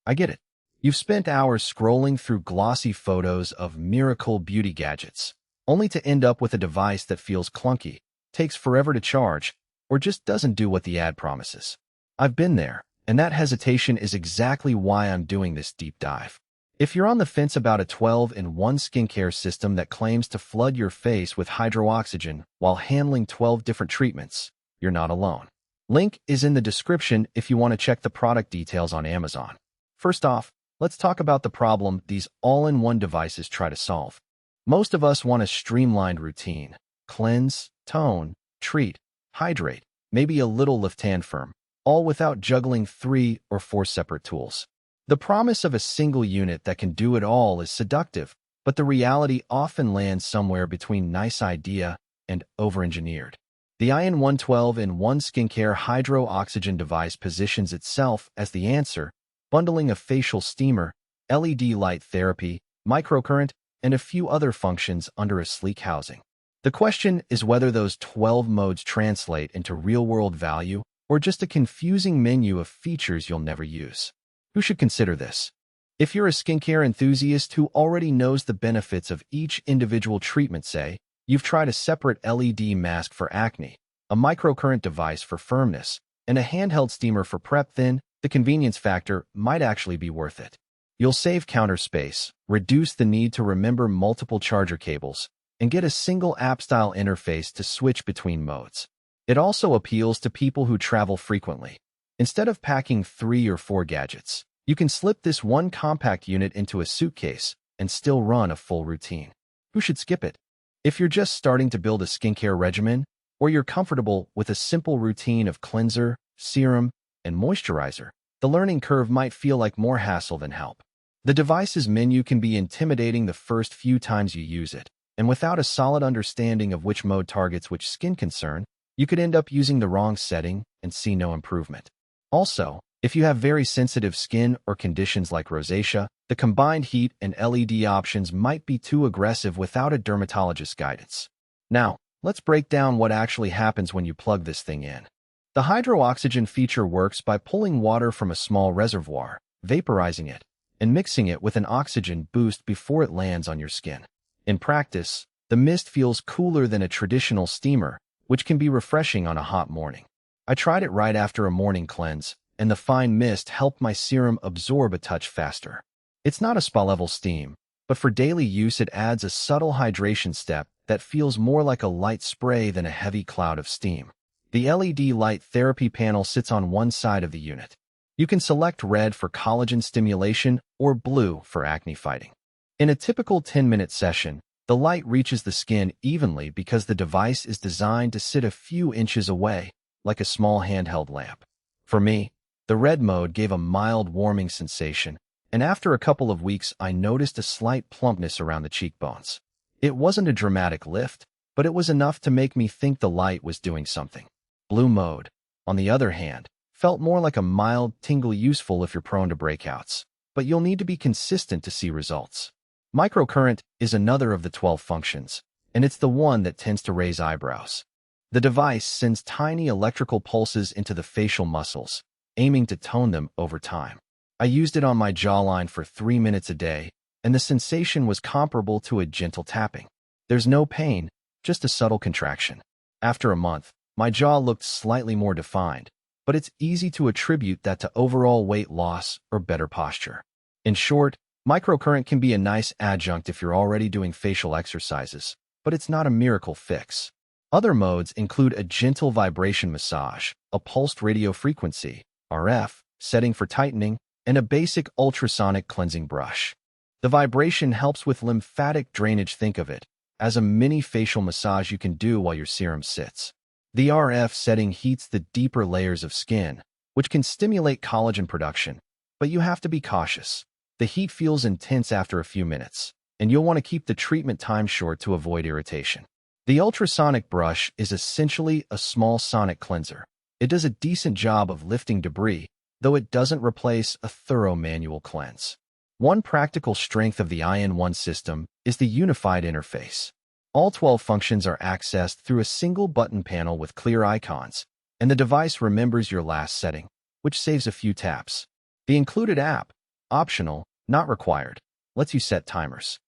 I get it. You've spent hours scrolling through glossy photos of miracle beauty gadgets, only to end up with a device that feels clunky, takes forever to charge, or just doesn't do what the ad promises. I've been there, and that hesitation is exactly why I'm doing this deep dive. If you're on the fence about a 12-in-1 skincare system that claims to flood your face with hydrooxygen while handling 12 different treatments, you're not alone. Link is in the description if you want to check the product details on Amazon. First off, let's talk about the problem these all-in-one devices try to solve. Most of us want a streamlined routine. Cleanse, tone, treat, hydrate, maybe a little lift hand firm, all without juggling 3 or 4 separate tools. The promise of a single unit that can do it all is seductive, but the reality often lands somewhere between nice idea and over-engineered. The IN1 12-in-1 skincare hydro-oxygen device positions itself as the answer, bundling a facial steamer, LED light therapy, microcurrent, and a few other functions under a sleek housing. The question is whether those 12 modes translate into real-world value or just a confusing menu of features you'll never use. Who should consider this? If you're a skincare enthusiast who already knows the benefits of each individual treatment, say, you've tried a separate LED mask for acne, a microcurrent device for firmness, and a handheld steamer for prep, then the convenience factor might actually be worth it. You'll save counter space, reduce the need to remember multiple charger cables, and get a single app-style interface to switch between modes. It also appeals to people who travel frequently. Instead of packing 3 or 4 gadgets, you can slip this one compact unit into a suitcase and still run a full routine. Who should skip it? If you're just starting to build a skincare regimen, or you're comfortable with a simple routine of cleanser, serum, and moisturizer, the learning curve might feel like more hassle than help. The device's menu can be intimidating the first few times you use it, and without a solid understanding of which mode targets which skin concern, you could end up using the wrong setting and see no improvement. Also, if you have very sensitive skin or conditions like rosacea, the combined heat and LED options might be too aggressive without a dermatologist's guidance. Now, let's break down what actually happens when you plug this thing in. The hydrooxygen feature works by pulling water from a small reservoir, vaporizing it, and mixing it with an oxygen boost before it lands on your skin. In practice, the mist feels cooler than a traditional steamer, which can be refreshing on a hot morning. I tried it right after a morning cleanse, and the fine mist helped my serum absorb a touch faster. It's not a spa-level steam, but for daily use it adds a subtle hydration step that feels more like a light spray than a heavy cloud of steam. The LED light therapy panel sits on one side of the unit. You can select red for collagen stimulation or blue for acne fighting. In a typical 10-minute session, the light reaches the skin evenly because the device is designed to sit a few inches away, like a small handheld lamp. For me, the red mode gave a mild warming sensation, and after a couple of weeks I noticed a slight plumpness around the cheekbones. It wasn't a dramatic lift, but it was enough to make me think the light was doing something. Blue mode, on the other hand, felt more like a mild tingle, useful if you're prone to breakouts, but you'll need to be consistent to see results. Microcurrent is another of the 12 functions, and it's the one that tends to raise eyebrows. The device sends tiny electrical pulses into the facial muscles, aiming to tone them over time. I used it on my jawline for 3 minutes a day, and the sensation was comparable to a gentle tapping. There's no pain, just a subtle contraction. After a month, my jaw looked slightly more defined, but it's easy to attribute that to overall weight loss or better posture. In short, microcurrent can be a nice adjunct if you're already doing facial exercises, but it's not a miracle fix. Other modes include a gentle vibration massage, a pulsed radio frequency, RF, setting for tightening, and a basic ultrasonic cleansing brush. The vibration helps with lymphatic drainage. Think of it as a mini facial massage you can do while your serum sits. The RF setting heats the deeper layers of skin, which can stimulate collagen production, but you have to be cautious. The heat feels intense after a few minutes, and you'll want to keep the treatment time short to avoid irritation. The ultrasonic brush is essentially a small sonic cleanser. It does a decent job of lifting debris, though it doesn't replace a thorough manual cleanse. One practical strength of the IN1 system is the unified interface. All 12 functions are accessed through a single button panel with clear icons, and the device remembers your last setting, which saves a few taps. The included app, Optional, not required. Lets you set timers.